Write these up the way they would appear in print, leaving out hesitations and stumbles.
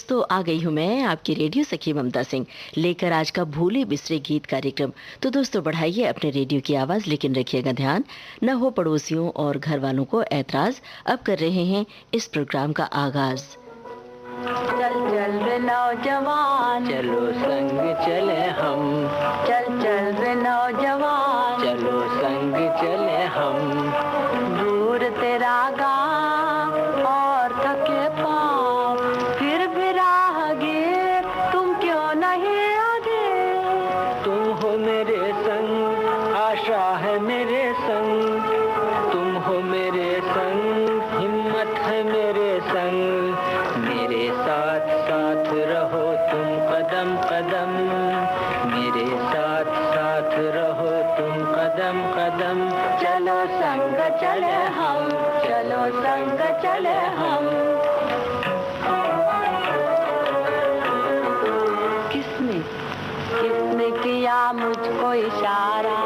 दोस्तों, आ गई हूँ मैं आपकी रेडियो सखी ममता सिंह लेकर आज का भूले बिसरे गीत कार्यक्रम। तो दोस्तों, बढ़ाइए अपने रेडियो की आवाज़, लेकिन रखिएगा ध्यान न हो पड़ोसियों और घर वालों को ऐतराज़। अब कर रहे हैं इस प्रोग्राम का आगाज़। चल चल रे नौजवान, चलो संग चले हम। चल चल रे नौजवान, चलो संग चले हम। दूर तेरा गाँव और थके पाँव, फिर भी राहगीर तुम क्यों नहीं आगे। तुम हो मेरे संग, आशा है मेरे संग। तुम हो मेरे संग, हिम्मत है मेरे संग। मेरे साथ साथ रहो तुम कदम कदम। मेरे साथ साथ रहो तुम कदम कदम। चलो संग चले हम, चलो संग चले हम। किसने किसने किया मुझको इशारा,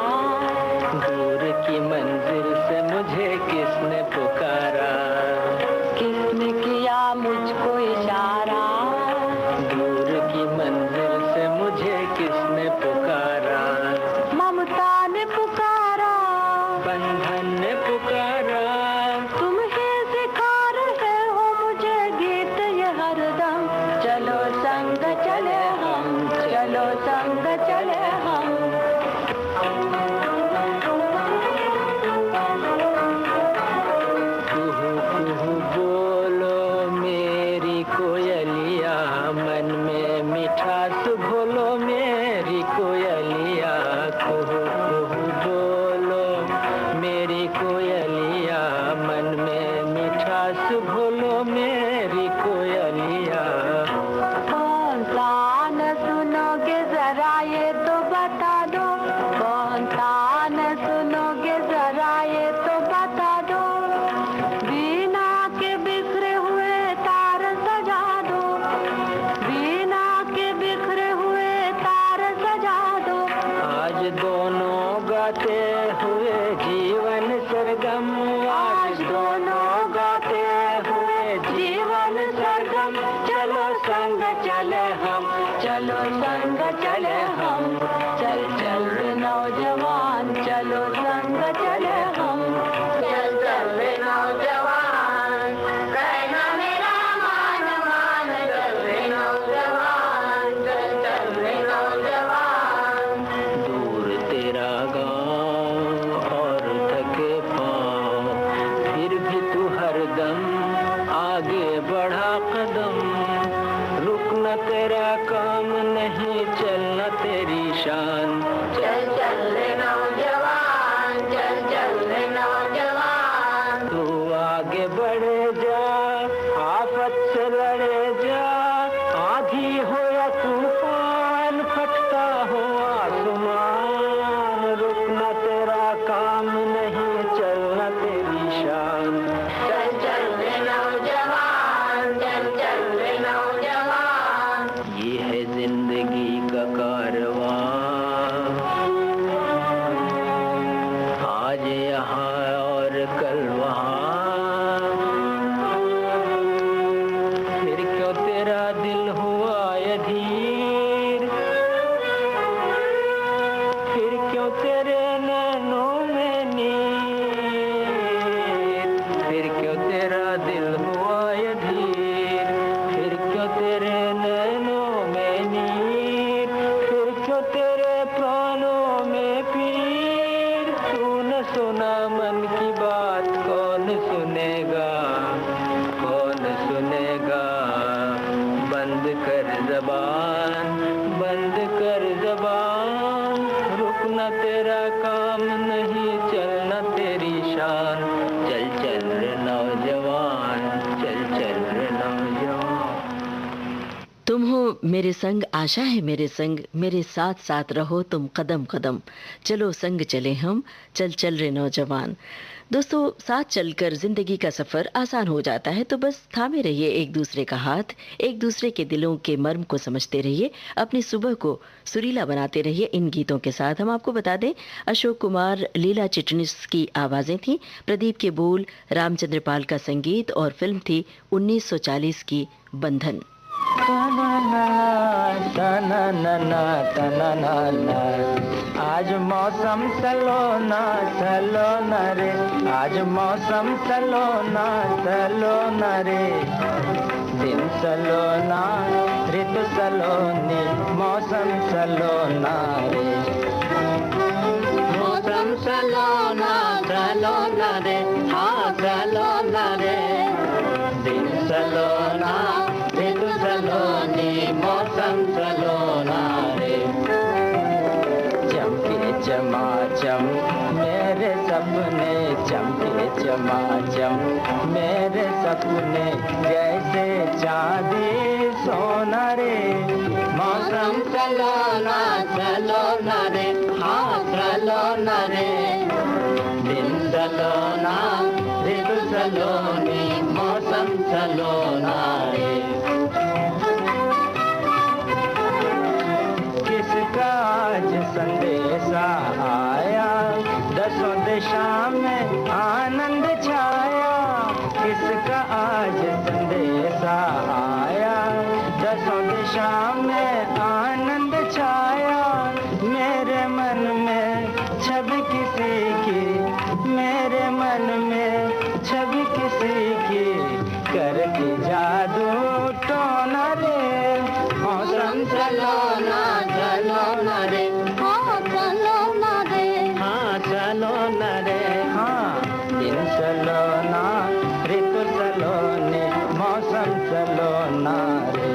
दूर की मंजिल से मुझे किसने पुकारा। किसने किया मुझको इशारा, दूर की मंजिल से मुझे किसने पुकारा। ममता ने पुकारा, बंधन ने पुकारा। तुम ही सिखा रहे हो मुझे गीत ये हरदम। चलो संग चले हम, चलो संग चले हम। कुहू कुहू बोलो मेरी कोयलिया, मन में मिठास घोलो मेरी कोयलिया। कुहू कुहू बोलो मेरी कोयलिया, मन में मिठास घोलो मेरी कोयलिया। कौन सा न सुनोगे जरा ये तो बता दो, कौन सा न सुनोगे जरा ये तो बता दो। वीणा के बिखरे हुए तार सजा दो, वीणा के बिखरे हुए तार सजा दो। आज दोनों गाते हुए जीवन सरगम। आज दोनों गाते हुए जीवन सरगम। चलो संग चले हम, चलो संग चले हम। चल चल रे नौजवान, चलो संग चले हम। चल चल रे नौजवान, कहना मेरा मान मान। चल रे नौजवान, चल चल रे नौजवान। दूर तेरा गाँव और थके पाँव, फिर भी तू हरदम आगे बढ़ा कदम। रुकना तेरा काम नहीं, चलना तेरी शान। चल चल रे नौजवान, चल चल रे नौजवान। तू आगे बढ़े जा, आफत से लड़े जा। आंधी हो या तूफान, फटता हो आसमान। रुकना तेरा काम नहीं, चलना तेरी शान। चल चल रे नौजवान, चल चल रे नौजवान। ये है जिंदगी का कारवां, आज यहाँ और कल वहाँ। फिर क्यों तेरा दिल हुआ अधीर, फिर क्यों तेरे नैनों में नीर। फिर क्यों तेरा दिल हुआ अधीर, फिर क्यों तेरे नैनों में नीर। फिर क्यों तेरे प्राणों में पीर। तूने सुना मन की बात, कौन सुनेगा, कौन सुनेगा। बंद कर जबान, बंद कर जबान। रुकना तेरा काम नहीं, चलना तेरी शान। चल चल रे नौजवान, चल चल रे नौजवान। तुम हो मेरे संग, आशा है मेरे संग। मेरे साथ साथ रहो तुम कदम कदम। चलो संग चले हम, चल चल रे नौजवान। दोस्तों, साथ चलकर जिंदगी का सफर आसान हो जाता है। तो बस थामे रहिए एक दूसरे का हाथ, एक दूसरे के दिलों के मर्म को समझते रहिए, अपनी सुबह को सुरीला बनाते रहिए इन गीतों के साथ। हम आपको बता दें, अशोक कुमार, लीला चिटनिस की आवाजें थीं, प्रदीप के बोल, रामचंद्र पाल का संगीत और फिल्म थी 1940 की बंधन। तननना, आज मौसम सलोना सलोना रे, आज मौसम सलोना सलोना रे, दिन सलोना ऋतु सलोनी, मौसम सलोना रे, मौसम सलोना सलोना रे, हाँ सलोना रे, दिन सलोना ऋतु सलोनी, मौसम सलोना रे, चमके चमाचम मेरे सपने, चमके चमाचम मेरे सपने, जैसे चांदी सोना रे, मौसम सलोना सलोना रे, हाँ सलोना रे, दिन सलोना ऋतु सलोनी, मौसम सलोना रे, किसका आज संदेशा आया, दसों दिशा में आनंद छाया, किसका आज संदेशा आया, दसों दिशा में आनंद छाया, मेरे मन में छवि किसी की, मेरे मन में छवि किसी की, करके जादू टोना रे, मौसम सलोना सलोना रे, हाँ सलोना रे, हाँ सलोना रे, हाँ दिन सलोना ऋतु सलोनी, मौसम सलोना रे,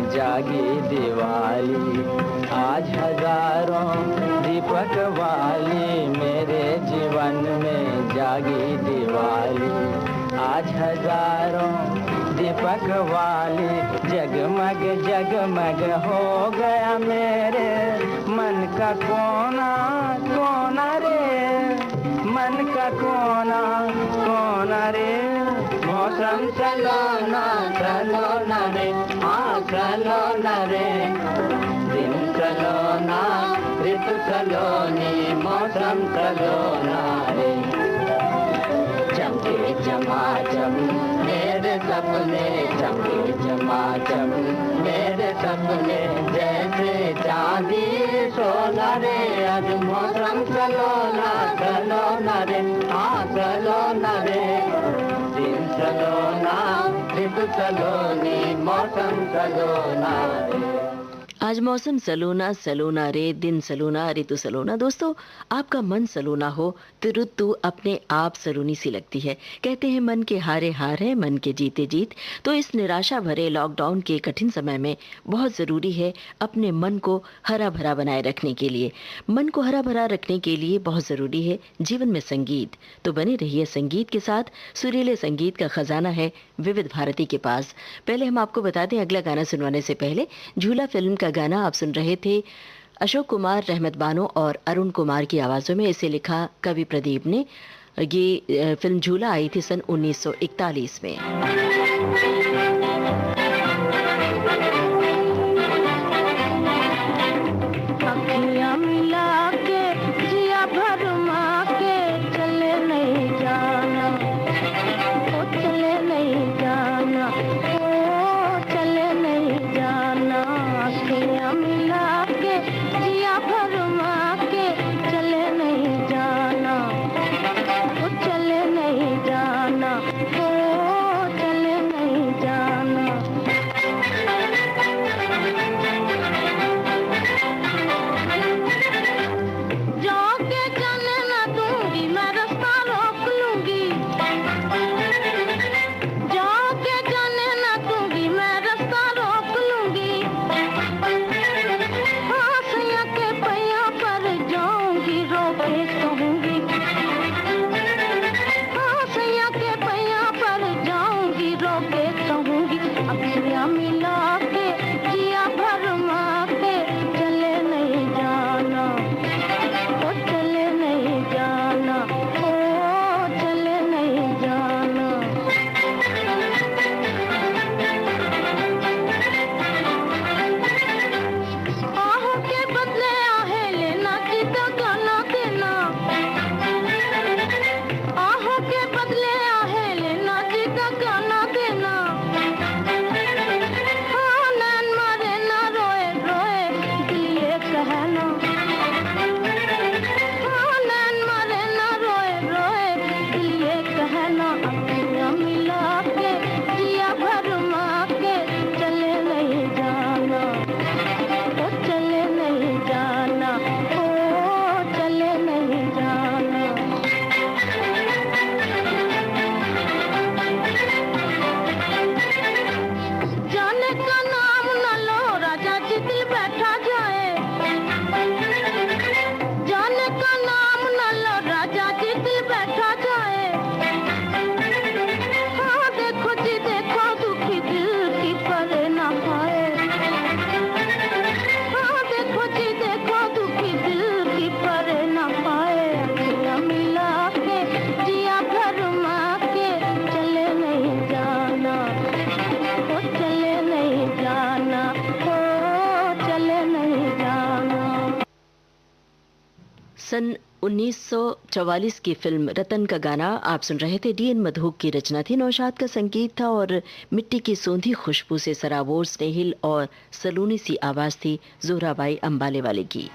जागी दिवाली, आज हजारों दीपक वाली, मेरे जीवन में जागी दिवाली, आज हजारों दीपक वाली, जगमग जगमग हो गया मेरे मन का कोना कोना रे, मन का कोना कोना रे, मौसम सलोना सलोना रे, हाँ सलोना रे, दिन सलोना ऋतु सलोनी, मौसम सलोना रे, चमके चमाचम मेरे सपने, चमके चमाचम मेरे सपने, जैसे चांदी सोना रे, आज मौसम सलोना सलोना रे, हाँ सलोना रे, दिन सलोना ऋतु सलोनी, मौसम सलोना रे, आज मौसम सलोना सलोना रे, दिन सलोना ऋतु सलोना। दोस्तों, आपका मन सलोना हो तो ऋतु अपने आप सलोनी सी लगती है। कहते हैं मन के हारे हार है, मन के जीते जीत। तो इस निराशा भरे लॉकडाउन के कठिन समय में बहुत ज़रूरी है अपने मन को हरा भरा बनाए रखने के लिए। मन को हरा भरा रखने के लिए बहुत ज़रूरी है जीवन में संगीत। तो बने रहिए संगीत के साथ। सुरीले संगीत का खजाना है विविध भारती के पास। पहले हम आपको बता दें, अगला गाना सुनवाने से पहले झूला फिल्म का गाना आप सुन रहे थे अशोक कुमार, रहमत बानो और अरुण कुमार की आवाज़ों में। इसे लिखा कवि प्रदीप ने। ये फिल्म झूला आई थी सन 1941 में। सन 1944 की फिल्म रतन का गाना आप सुन रहे थे। डीएन मधुक की रचना थी, नौशाद का संगीत था और मिट्टी की सोंधी खुशबू से सराबोर स्नेहिल और सलूनी सी आवाज थी जोराबाई अंबाले वाले की।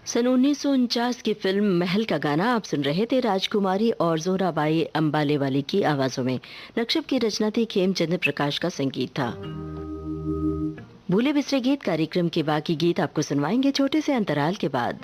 सन 1949 की फिल्म महल का गाना आप सुन रहे थे। राजकुमारी और जोराबाई अंबाले वाली की आवाजों में। नक्शब की रचना थी, खेमचंद्र प्रकाश का संगीत था। भूले बिसरे गीत कार्यक्रम के बाकी गीत आपको सुनवाएंगे छोटे से अंतराल के बाद।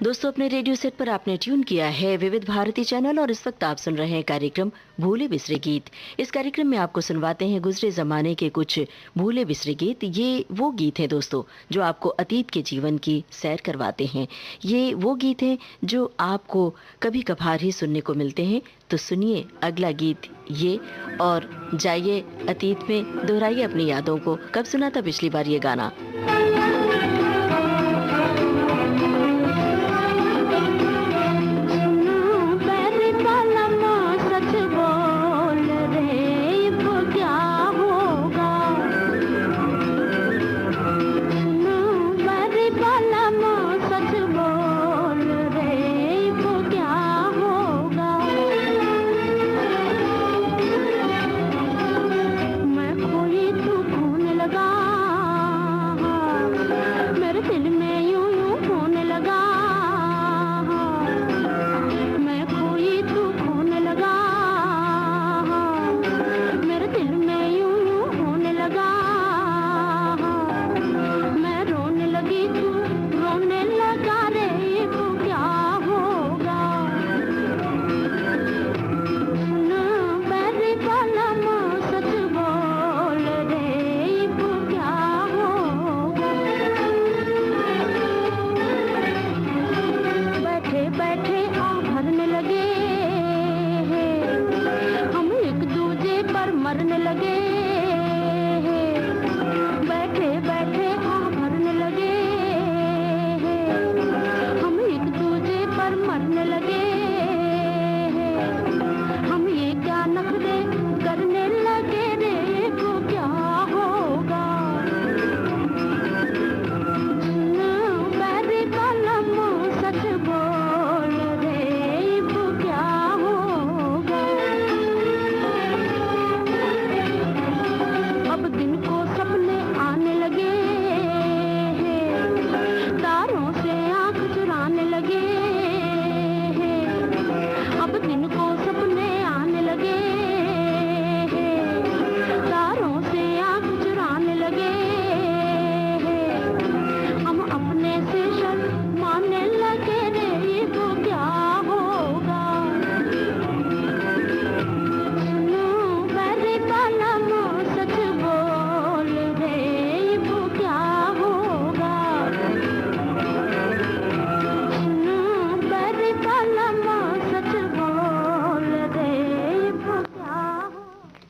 दोस्तों, अपने रेडियो सेट पर आपने ट्यून किया है विविध भारती चैनल और इस वक्त आप सुन रहे हैं कार्यक्रम भूले बिसरे गीत। इस कार्यक्रम में आपको सुनवाते हैं गुजरे जमाने के कुछ भूले बिसरे गीत। ये वो गीत हैं दोस्तों जो आपको अतीत के जीवन की सैर करवाते हैं। ये वो गीत हैं जो आपको कभी कभार ही सुनने को मिलते हैं। तो सुनिए अगला गीत ये, और जाइए अतीत में, दोहराइए अपनी यादों को। कब सुना था पिछली बार ये गाना?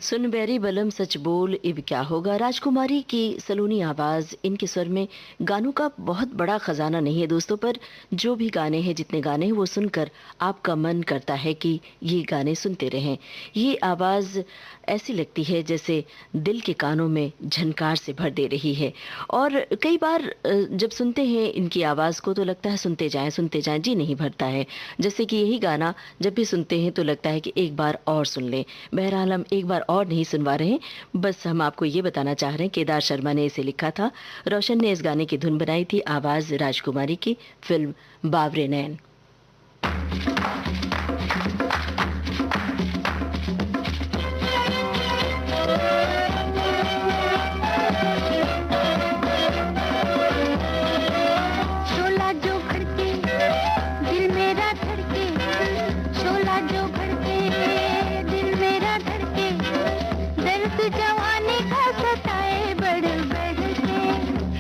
सुन बैरी बलम सच बोल इब क्या होगा। राजकुमारी की सलोनी आवाज़, इनके स्वर में गानों का बहुत बड़ा खजाना नहीं है दोस्तों, पर जो भी गाने हैं, जितने गाने हैं, वो सुनकर आपका मन करता है कि ये गाने सुनते रहें। ये आवाज़ ऐसी लगती है जैसे दिल के कानों में झनकार से भर दे रही है। और कई बार जब सुनते हैं इनकी आवाज़ को तो लगता है सुनते जाएं, जी नहीं भरता है। जैसे कि यही गाना जब भी सुनते हैं तो लगता है कि एक बार और सुन लें। बहरहाल हम एक बार और नहीं सुनवा रहे हैं, बस हम आपको ये बताना चाह रहे हैं केदार शर्मा ने इसे लिखा था, रोशन ने इस गाने की धुन बनाई थी, आवाज़ राजकुमारी की, फिल्म बावरे नैन।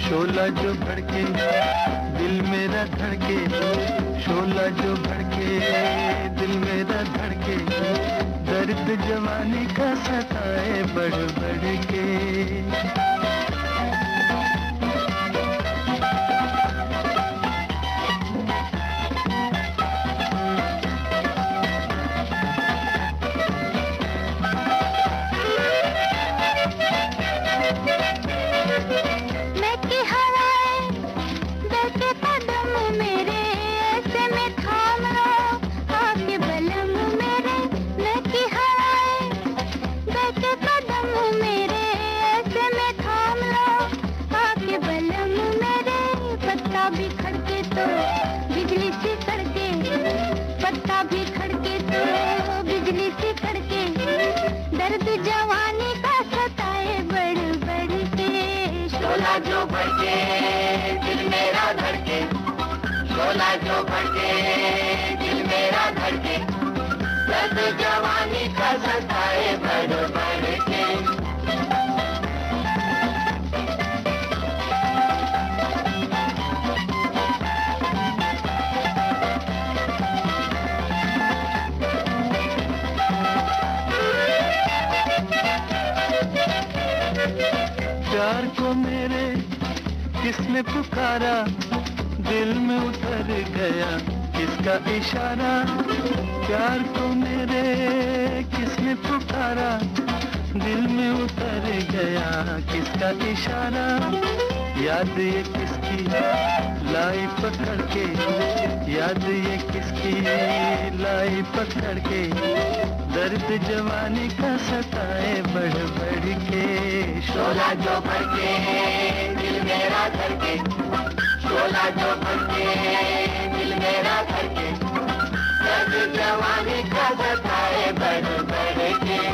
शोला जो भड़के दिल मेरा धड़के, शोला जो भड़के दिल मेरा धड़के, दर्द जवानी का सताए बढ़ बढ़ के। शोला जो भड़के दिल मेरा धड़के, शोला जो भड़के जवानी का सताए बढ़ बढ़ के। प्यार को मेरे किसने पुकारा, दिल में उतर गया किसका इशारा। प्यार को मेरे किसने पुकारा, दिल में उतर गया किसका इशारा। याद ये किसकी लाई पकड़ के, याद ये किसकी लाई पकड़ के, दर्द जवानी का सताए बढ़ बढ़ के। शोला जो भड़के दिल मेरा धड़के, शोला जो भड़के दिल मेरा धड़के, दर्द जवानी का सताए बढ़ बढ़ के।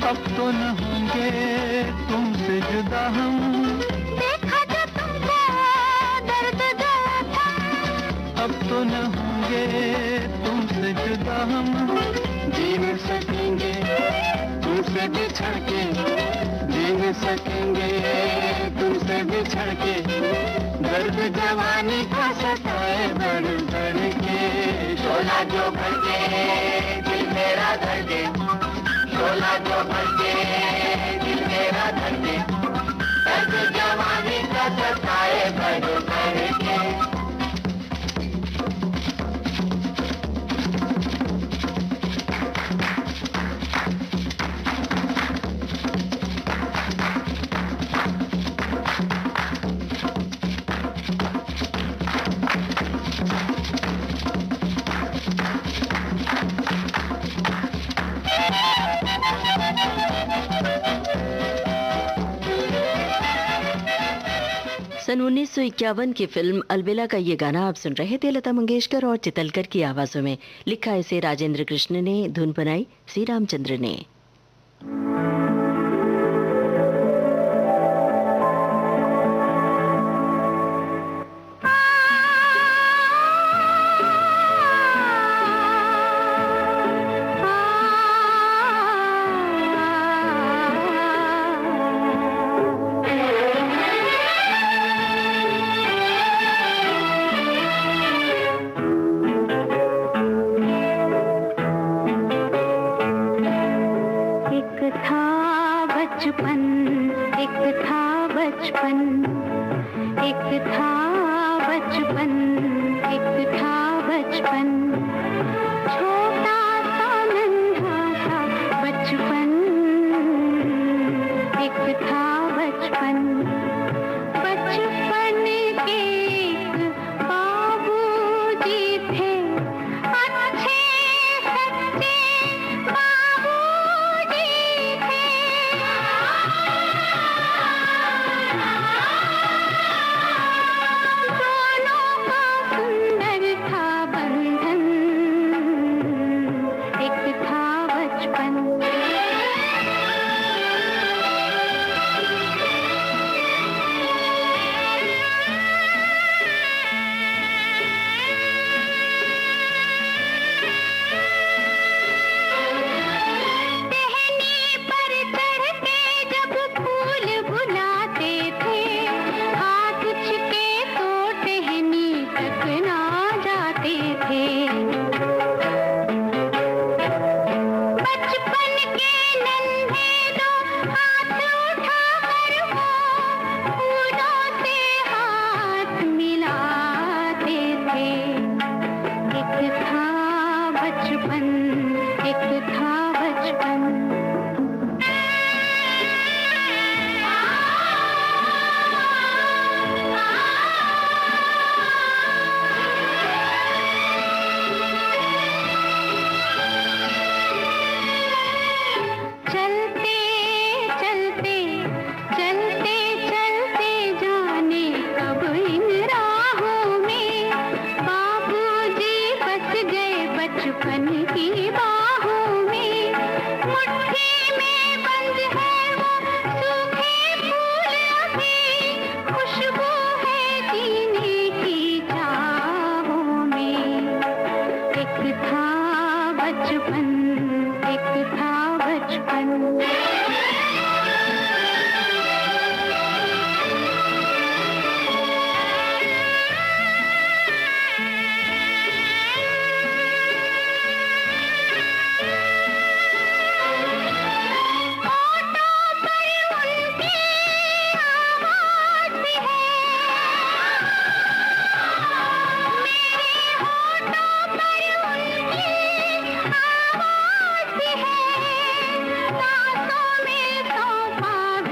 अब तो न होंगे तुमसे जुदा हम, देखा जो तुमको दर्द गया था। अब तो न होंगे तुमसे जुदा हम, जी न सकेंगे तुमसे बिछड़ के, जी न सकेंगे तुमसे बिछड़ के, दर्द जवानी का सताए बढ़ बढ़ के। शोला जो भड़के दिल मेरा धड़के, शोला जो भड़के दिल मेरा धड़के, दर्द जवानी का सताए बढ़ बढ़ के। सन 1951 की फिल्म अलबेला का ये गाना आप सुन रहे थे लता मंगेशकर और चितलकर की आवाजों में। लिखा इसे राजेंद्र कृष्ण ने, धुन बनाई सी रामचंद्र ने।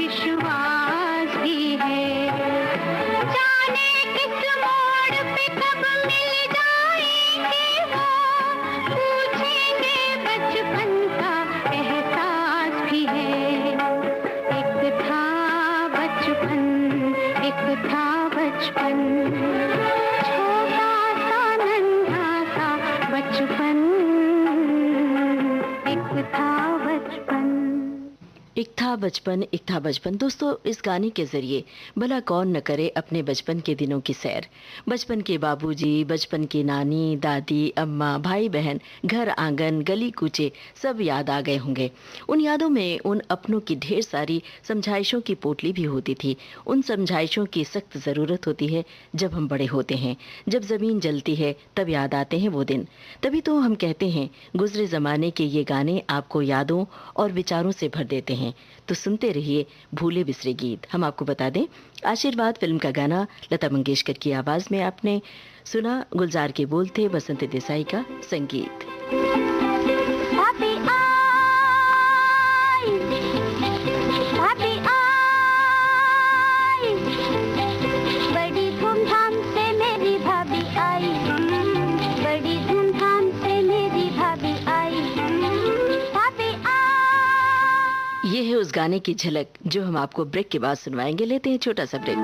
विश्वास भी है। जाने किस मोड़ पे कब मिल जाएंगे वो, पूछेंगे बचपन का एहसास भी है। एक था बचपन, एक था बचपन, छोटा सा नन्हा सा बचपन, एक था बचपन। एक था बचपन, एक था बचपन। दोस्तों, इस गाने के जरिए भला कौन न करे अपने बचपन के दिनों की सैर। बचपन के बाबूजी, बचपन की नानी, दादी, अम्मा, भाई बहन, घर आंगन, गली कूचे सब याद आ गए होंगे। उन यादों में उन अपनों की ढेर सारी समझाइशों की पोटली भी होती थी। उन समझाइशों की सख्त ज़रूरत होती है जब हम बड़े होते हैं। जब ज़मीन जलती है तब याद आते हैं वो दिन। तभी तो हम कहते हैं गुजरे ज़माने के ये गाने आपको यादों और विचारों से भर देते हैं। तो सुनते रहिए भूले बिसरे गीत। हम आपको बता दें, आशीर्वाद फिल्म का गाना लता मंगेशकर की आवाज में आपने सुना। गुलजार के बोल थे, बसंत देसाई का संगीत। भाभी आई, भाभी आई, बड़ी धूमधाम से मेरी भाभी आई, बड़ी धूमधाम से मेरी भाभी आई, भाभी आई। ये है उस गाने की झलक जो हम आपको ब्रेक के बाद सुनवाएंगे। लेते हैं छोटा सा ब्रेक।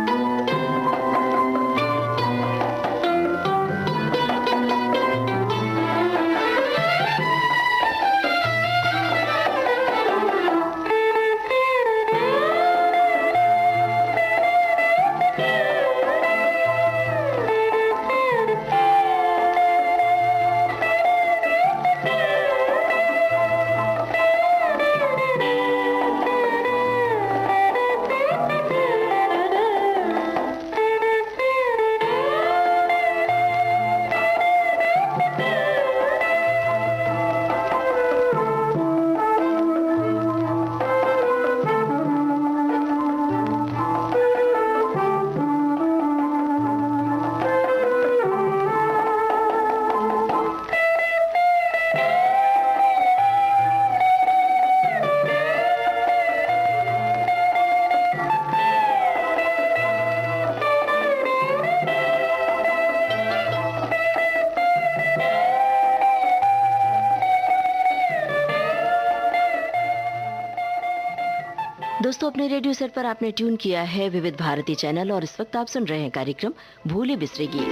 दोस्तों, अपने रेडियो सेट पर आपने ट्यून किया है विविध भारती चैनल और इस वक्त आप सुन रहे हैं कार्यक्रम भूले बिसरे गीत।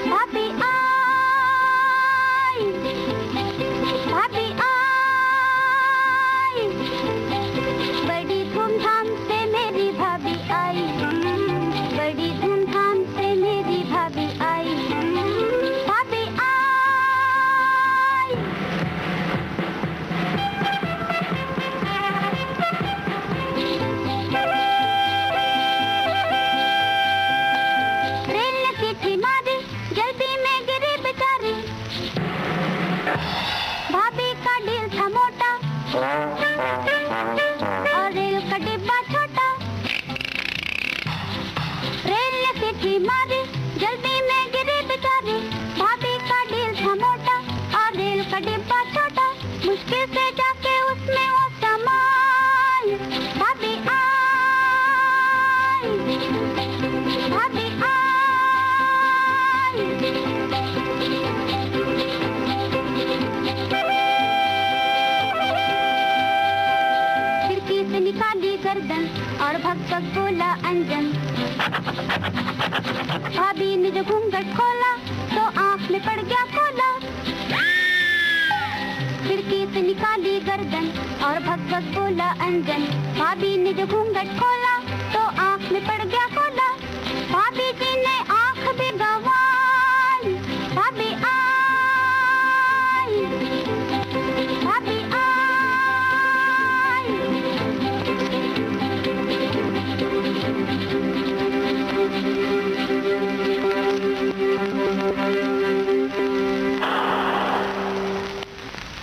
भाभी आई, भाभी आई, बड़ी धूमधाम से मेरी भाभी आई, बड़ी धूमधाम से मेरी भाभी आई, भाभी आई। रेल ने पीछे मारी, जल्दी में गिरी बेचारी, भाभी का दिल था मोटा और रेल का डिब्बा छोटा। रेल ने पीछे मारी, जल्दी में गिरी बेचारी, भाभी का दिल था मोटा और रेल का डिब्बा छोटा। मुश्किल से जाके उसमें वो समाई, भाभी आई, भाभी आई। खिड़की से निकाली गर्दन और भग भग बोला अंजन, भाभी ने जो घूंघट खोला तो आंख में पड़ गया कोला। खिड़की से निकाली गर्दन और भग भग बोला अंजन, भाभी ने जो घूंघट खोला तो आंख में पड़ गया कोला। भाभी जी ने आंख भी गंवाई, भाभी आई, भाभी आई।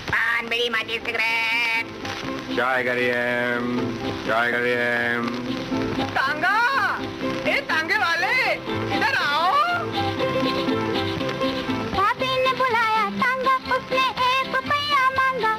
पान बीड़ी माचिस सिगरेट। चाय करिए, चाय करिए। तांगा, ए तांगे वाले इधर आओ। भाभी ने बुलाया तांगा, उसने एक रुपया मांगा।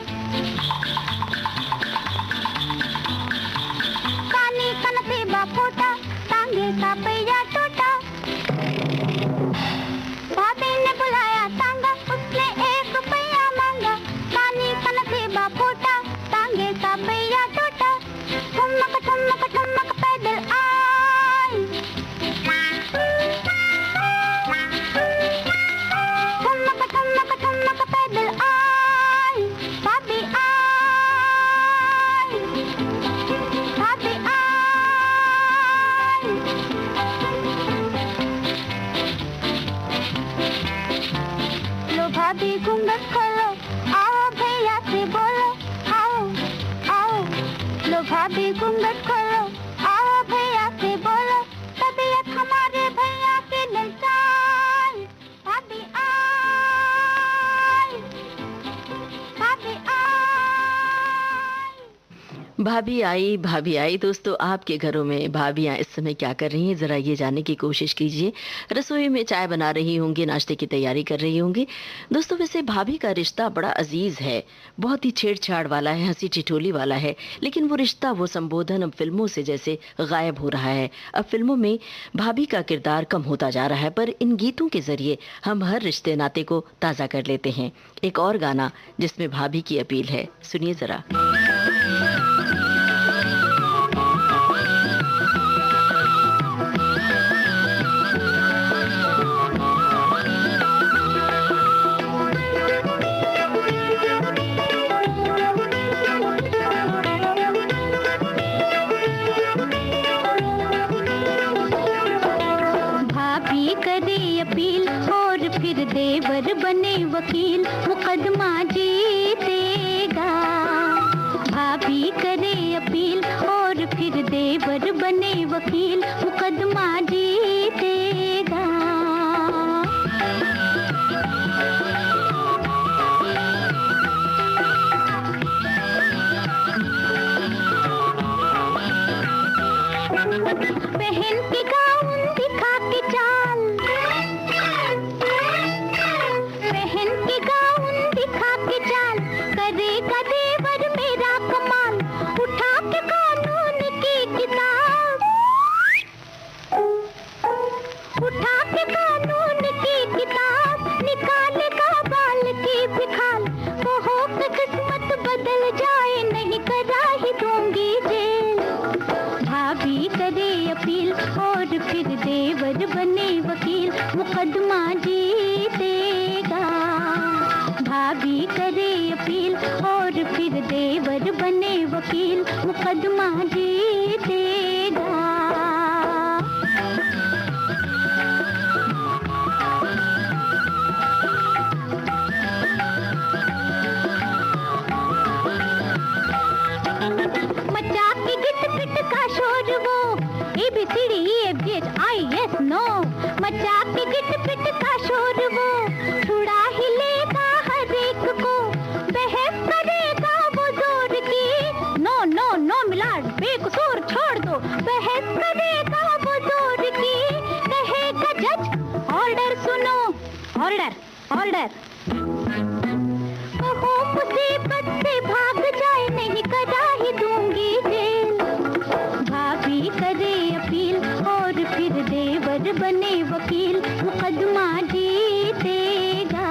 भाभी आई। लो भाभी घूंघट खोलो, आओ भैया से बोलो, आओ आओ। लो भाभी घूंघट खोलो, आओ भैया से बोलो, तबीयत हमारे भैया की ललचाई। भाभी आई, भाभी आई। भाभी आई। दोस्तों, आपके घरों में भाभियाँ इस समय क्या कर रही हैं, ज़रा ये जानने की कोशिश कीजिए। रसोई में चाय बना रही होंगी, नाश्ते की तैयारी कर रही होंगी। दोस्तों, वैसे भाभी का रिश्ता बड़ा अजीज है, बहुत ही छेड़छाड़ वाला है, हंसी ठिठोली वाला है। लेकिन वो रिश्ता, वो संबोधन अब फिल्मों से जैसे गायब हो रहा है। अब फिल्मों में भाभी का किरदार कम होता जा रहा है, पर इन गीतों के जरिए हम हर रिश्ते नाते को ताज़ा कर लेते हैं। एक और गाना जिसमें भाभी की अपील है, सुनिए ज़रा। फिर देवर बने वकील, मुकदमा जीतेगा। भाभी करे अपील और फिर देवर बने वकील, मुकदमा जीतेगा। बहन की गाउन दिखा के चाल, बहन की गाउन दिखा के चाल, करेगा देवर मेरा कमाल। उठा के कानून की किताब, उठा के कानून की किताब, निकालेगा बाल की फिखाल। कहो कि किस्मत बदल जाए, नहीं करा ही दूंगी जेल। भाभी करे अपील और फिर देवर बने वकील, मुकदमा जीतेगा। भाभी करे अपील और फिर देवर बने वकील, मुकदमा जीतेगा। मचा के गिट पिट का शोर वो, ABCDEFGHIS नो। मचा के गिट पिट का शोर वो, छुड़ा ही लेगा हर एक को। बहस करेगा वो जोर की, नो नो नो मिलाड बेकसूर छोड़ दो। बहस करेगा वो जोर की, कहेगा जज ऑर्डर सुनो। Order order. वो मुसीबत से भाग जाए, नहीं करा ही दूंगी जेल। भाभी करे अपील और फिर देवर बने वकील, मुकदमा जीतेगा।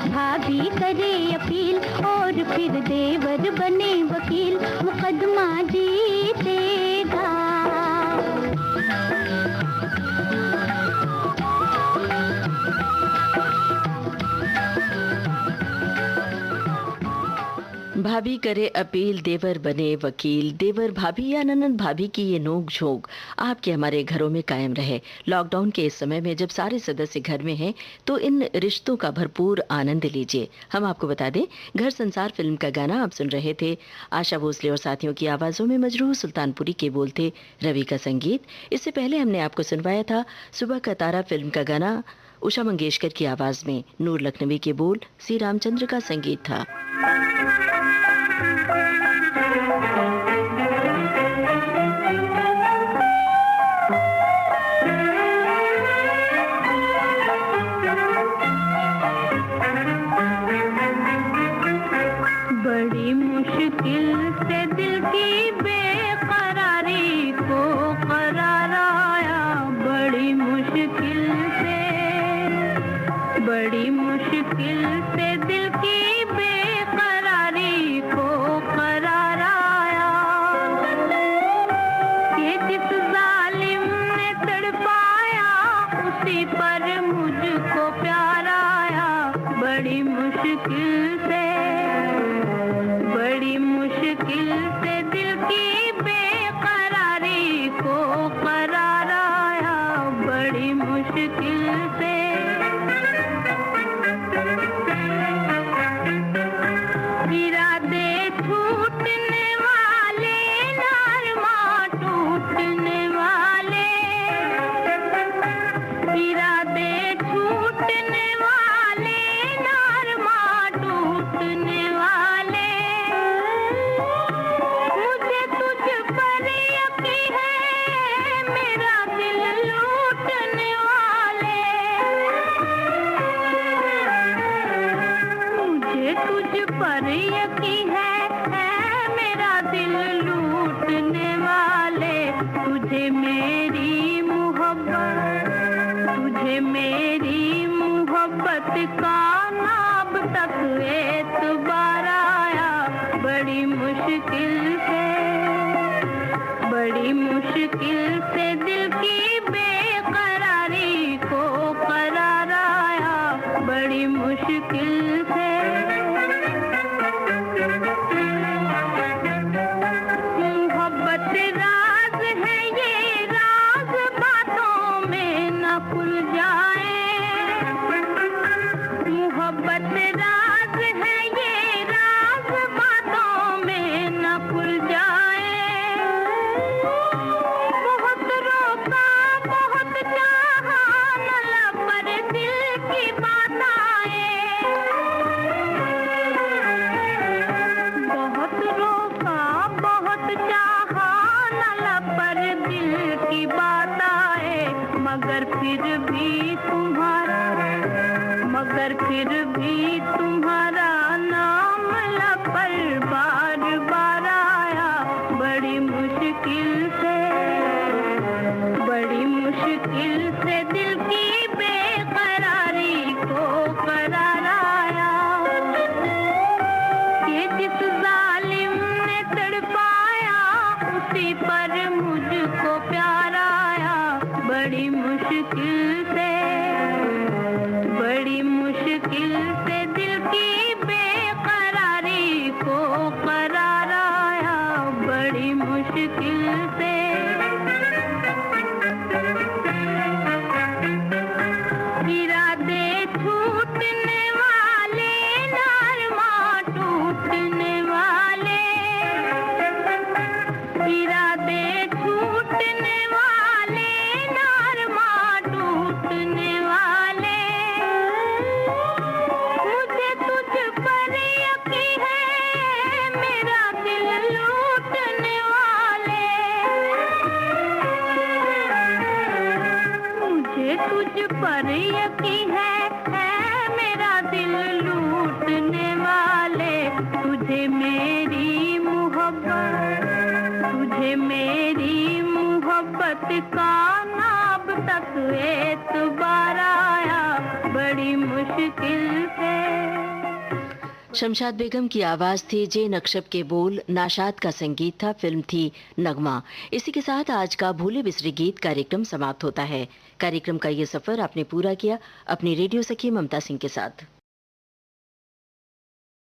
भाभी करे अपील और फिर देवर बने वकील, मुकदमा जीतेगा। भाभी करे अपील, देवर बने वकील। देवर भाभी या ननद भाभी की ये नोक झोंक आपके हमारे घरों में कायम रहे। लॉकडाउन के इस समय में जब सारे सदस्य घर में हैं, तो इन रिश्तों का भरपूर आनंद लीजिए। हम आपको बता दें, घर संसार फिल्म का गाना आप सुन रहे थे। आशा भोसले और साथियों की आवाज़ों में मजरूह सुल्तानपुरी के बोल थे, रवि का संगीत। इससे पहले हमने आपको सुनवाया था सुबह का तारा फिल्म का गाना, उषा मंगेशकर की आवाज़ में, नूर लखनवी के बोल, सी रामचंद्र का संगीत था। बड़ी मुश्किल से दिल की बेकरारी को करार आया। बड़ी मुश्किल से दिल की बेकरारी को करार आया। ये जिस जालिम ने तड़पाया, उसी पर मुझको प्यार आया। बड़ी मुश्किल से दिल की बेकरारी को करार आया बड़ी मुश्किल से। इरादे छूटने वाले नरमा टूटने वाले, इरादे छूटने वाले नरमा टूटने वाले, मुझे तुझ पर यकीन है मेरा दिल लूटने वाले, मुझे तुझ पर यकीन है मेरा दिल लूटने वाले। तुझे मेरी मोहब्बत, तुझे मेरी मोहब्बत का नाब तक एतबार आया बड़ी मुश्किल से, बड़ी मुश्किल से दिल की बेकरारी को करार आया बड़ी मुश्किल से। मोहब्बत राज है ये राज बातों में न खुल जाए, मोहब्बत राज है ये राज बातों में न खुल जाए। बहुत रोका बहुत चाहा न लब पर दिल की बात आए, बहुत रोका बहुत चाहा न लब पर दिल की बात आए, मगर फिर भी तुम्हारा, मगर फिर भी तुम्हारा नाम लब पर बार बार आया बड़ी मुश्किल से, बड़ी मुश्किल से दिल की बेकरारी को करार आया। ये जिस जालिम ने तड़पाया उसी पर मुझको प्यार आया बड़ी मुश्किल से, बड़ी मुश्किल से दिल की बेकरारी को करार आया बड़ी मुश्किल से। इरादे छूटने वाले नरमा टूटने वाले, इरादे छूटने वाले नरमा टूटने वाले, मुझे तुझ पर यकीन है मेरा दिल लूटने वाले, मुझे तुझ पर यकीन है मेरा दिल लूटने वाले। तुझे मेरी मोहब्बत, तुझे मेरी मोहब्बत का नाब तक एतबार आया बड़ी मुश्किल से। शमशाद बेगम की आवाज थी, जे नक्शब के बोल, नाशाद का संगीत था, फिल्म थी नगमा। इसी के साथ आज का भूले बिसरे गीत कार्यक्रम समाप्त होता है। कार्यक्रम का ये सफर आपने पूरा किया अपनी रेडियो सखी ममता सिंह के साथ।